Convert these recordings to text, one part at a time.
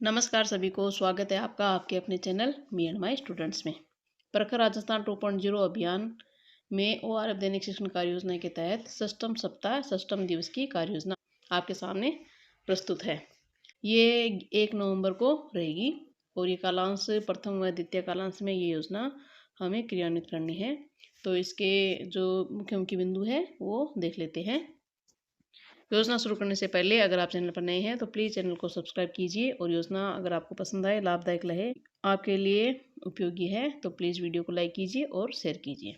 नमस्कार सभी को, स्वागत है आपका आपके अपने channel me and my students में। प्रखर राजस्थान 2.0 अभियान में ORF दैनिक शिक्षण कार्य योजना के तहत षष्ठम सप्ताह षष्ठम दिवस की कार्य योजना आपके सामने प्रस्तुत है। ये 1 नवंबर को रहेगी और ये कालांश प्रथम व द्वितीय कालांश में ये योजना हमें क्रियान्वित करनी है। तो इसके जो मुख्य मुख्य बिंदु है वो देख लेते हैं। योजना शुरू करने से पहले अगर आप चैनल पर नए हैं तो प्लीज़ चैनल को सब्सक्राइब कीजिए और योजना अगर आपको पसंद आए, लाभदायक रहे, आपके लिए उपयोगी है तो प्लीज़ वीडियो को लाइक कीजिए और शेयर कीजिए।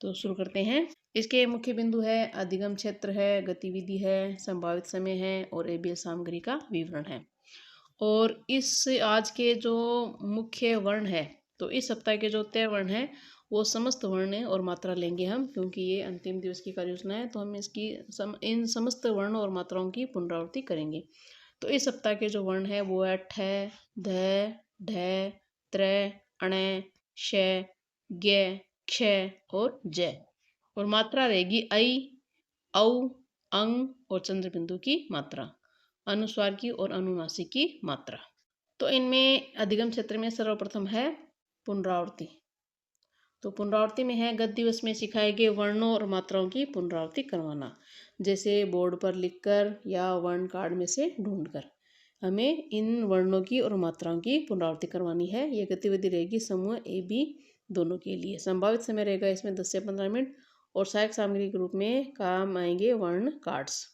तो शुरू करते हैं। इसके मुख्य बिंदु है अधिगम क्षेत्र है, गतिविधि है, संभावित समय है और ABL सामग्री का विवरण है। और इस आज के जो मुख्य वर्ण है, तो इस सप्ताह के जो तय वर्ण है वो समस्त वर्ण और मात्रा लेंगे हम, क्योंकि ये अंतिम दिवस की कार्य योजना है तो हम इसकी इन समस्त वर्ण और मात्राओं की पुनरावृत्ति करेंगे। तो इस सप्ताह के जो वर्ण है वो है ठ, ध, ढ, त्र, अण, श, ज्ञ, क्ष और ज। और मात्रा रहेगी ऐ, औ, अंग और चंद्र बिंदु की मात्रा, अनुस्वार की और अनुनासिक की मात्रा। तो इनमें अधिगम क्षेत्र में सर्वप्रथम है पुनरावृत्ति। तो पुनरावृत्ति में है गत दिवस में सिखाए गए वर्णों और मात्राओं की पुनरावृत्ति करवाना, जैसे बोर्ड पर लिखकर या वर्ण कार्ड में से ढूंढकर हमें इन वर्णों की और मात्राओं की पुनरावृत्ति करवानी है। ये गतिविधि रहेगी समूह AB दोनों के लिए। संभावित समय रहेगा इसमें 10 से 15 मिनट और सहायक सामग्री के रूप में काम आएंगे वर्ण कार्ड्स।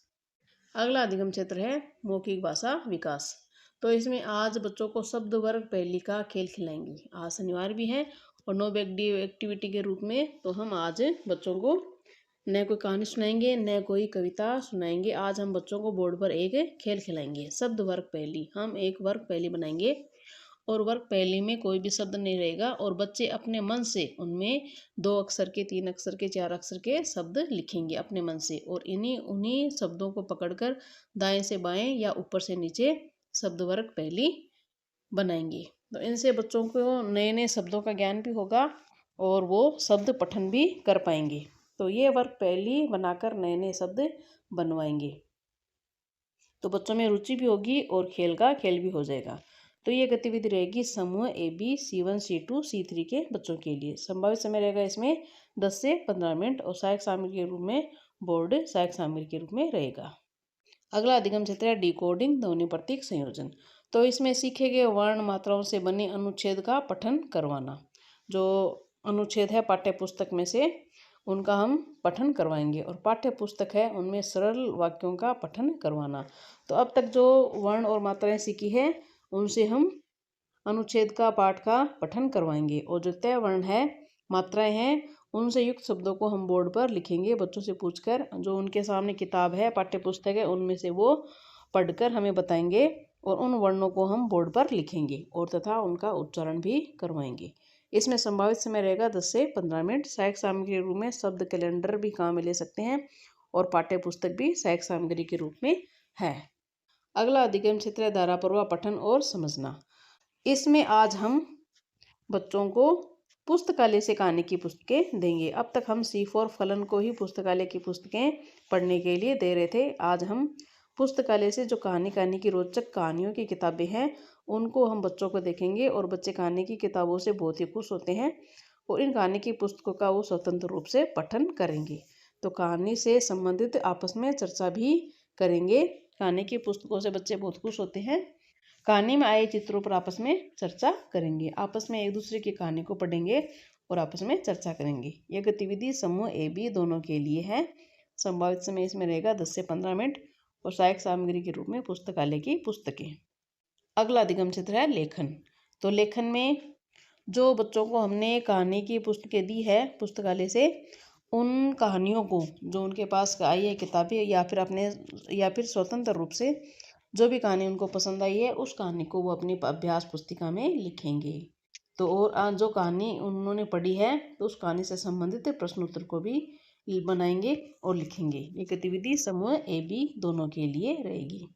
अगला अधिगम क्षेत्र है मौखिक भाषा विकास। तो इसमें आज बच्चों को शब्द वर्ग पहेली का खेल खिलाएंगे। आज शनिवार भी है और नो एक्टिविटी के रूप में तो हम आज बच्चों को न कोई कहानी सुनाएंगे न कोई कविता सुनाएंगे। आज हम बच्चों को बोर्ड पर एक खेल खिलाएंगे, शब्द वर्ग पहेली। हम एक वर्ग पहेली बनाएंगे और वर्ग पहेली में कोई भी शब्द नहीं रहेगा और बच्चे अपने मन से उनमें 2 अक्षर के, 3 अक्षर के, 4 अक्षर के शब्द लिखेंगे अपने मन से और उन्हीं शब्दों को पकड़कर दाएं से बाएं या ऊपर से नीचे शब्द वर्ग पहेली बनाएंगे। तो इनसे बच्चों को नए नए शब्दों का ज्ञान भी होगा और वो शब्द पठन भी कर पाएंगे। तो ये वर्ग पहेली बनाकर नए नए शब्द बनवाएंगे तो बच्चों में रुचि भी होगी और खेल का खेल भी हो जाएगा। तो ये गतिविधि रहेगी समूह AB C1 C2 C3 के बच्चों के लिए। संभावित समय रहेगा इसमें 10 से 15 मिनट और सहायक सामग्री के रूप में बोर्ड सहायक सामग्री के रूप में रहेगा। अगला अधिगम क्षेत्र है डिकोडिंग ध्वनि प्रतीक संयोजन। तो इसमें सीखे गए वर्ण मात्राओं से बने अनुच्छेद का पठन करवाना। जो अनुच्छेद है पाठ्य पुस्तक में से उनका हम पठन करवाएंगे और पाठ्य पुस्तक है उनमें सरल वाक्यों का पठन करवाना। तो अब तक जो वर्ण और मात्राएं सीखी है उनसे हम अनुच्छेद का पाठ का पठन करवाएंगे और जो तय वर्ण है मात्राएं हैं उनसे युक्त शब्दों को हम बोर्ड पर लिखेंगे बच्चों से पूछकर। जो उनके सामने किताब है, पाठ्य पुस्तक है, उनमें से वो पढ़कर हमें बताएंगे और उन वर्णों को हम बोर्ड पर लिखेंगे और तथा उनका उच्चारण भी करवाएंगे। इसमें संभावित समय रहेगा 10 से 15 मिनट। सहायक सामग्री के रूप में शब्द कैलेंडर भी काम में ले सकते हैं और पाठ्य पुस्तक भी सहायक सामग्री के रूप में है। अगला अधिगम क्षेत्र है धाराप्रवाह पठन और समझना। इसमें आज हम बच्चों को पुस्तकालय से कहानी की पुस्तकें देंगे। अब तक हम C4 फलन को ही पुस्तकालय की पुस्तकें पढ़ने के लिए दे रहे थे। आज हम पुस्तकालय से जो कहानी की रोचक कहानियों की किताबें हैं उनको हम बच्चों को देखेंगे और बच्चे कहानी की किताबों से बहुत ही खुश होते हैं और इन कहानी की पुस्तकों का वो स्वतंत्र रूप से पठन करेंगे। तो कहानी से संबंधित आपस में चर्चा भी करेंगे। कहानी की पुस्तकों से बच्चे बहुत खुश होते हैं। कहानी में आए चित्रों पर आपस में चर्चा करेंगे, आपस में एक दूसरे की कहानी को पढ़ेंगे और आपस में चर्चा करेंगे। यह गतिविधि समूह AB दोनों के लिए है। संभावित समय इसमें रहेगा 10 से 15 मिनट और सहायक सामग्री के रूप में पुस्तकालय की पुस्तकें। अगला अधिगम क्षेत्र है लेखन। तो लेखन में जो बच्चों को हमने कहानी की पुस्तकें दी है पुस्तकालय से, उन कहानियों को जो उनके पास आई है किताबें या फिर स्वतंत्र रूप से जो भी कहानी उनको पसंद आई है उस कहानी को वो अपनी अभ्यास पुस्तिका में लिखेंगे। तो और जो कहानी उन्होंने पढ़ी है तो उस कहानी से संबंधित प्रश्नोत्तर को भी बनाएंगे और लिखेंगे। ये गतिविधि समूह AB दोनों के लिए रहेगी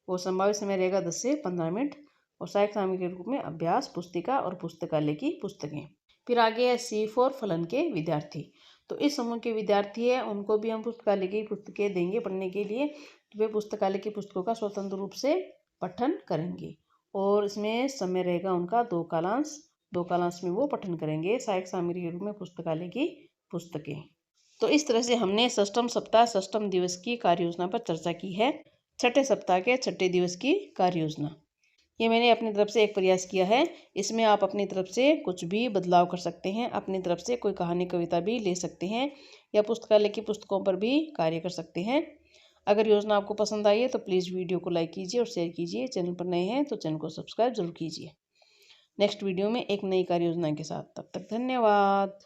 और संभावित समय रहेगा 10 से 15 मिनट और सहायक सामग्री के रूप में अभ्यास पुस्तिका और पुस्तकालय की पुस्तकें। फिर आगे है C4 फलन के विद्यार्थी। तो इस समूह के विद्यार्थी है उनको भी हम पुस्तकालय की पुस्तकें देंगे पढ़ने के लिए। तो वे पुस्तकालय की पुस्तकों का स्वतंत्र रूप से पठन करेंगे और इसमें समय रहेगा उनका 2 कालांश। 2 कालांश में वो पठन करेंगे सहायक सामग्री के रूप में पुस्तकालय की पुस्तकें। तो इस तरह से हमने षष्ठम सप्ताह षष्ठम दिवस की कार्य योजना पर चर्चा की है। छठे सप्ताह के छठे दिवस की कार्य योजना ये मैंने अपनी तरफ से एक प्रयास किया है। इसमें आप अपनी तरफ से कुछ भी बदलाव कर सकते हैं। अपनी तरफ से कोई कहानी कविता भी ले सकते हैं या पुस्तकालय की पुस्तकों पर भी कार्य कर सकते हैं। अगर योजना आपको पसंद आई है तो प्लीज़ वीडियो को लाइक कीजिए और शेयर कीजिए। चैनल पर नए हैं तो चैनल को सब्सक्राइब जरूर कीजिए। नेक्स्ट वीडियो में एक नई कार्य योजना के साथ। तब तक धन्यवाद।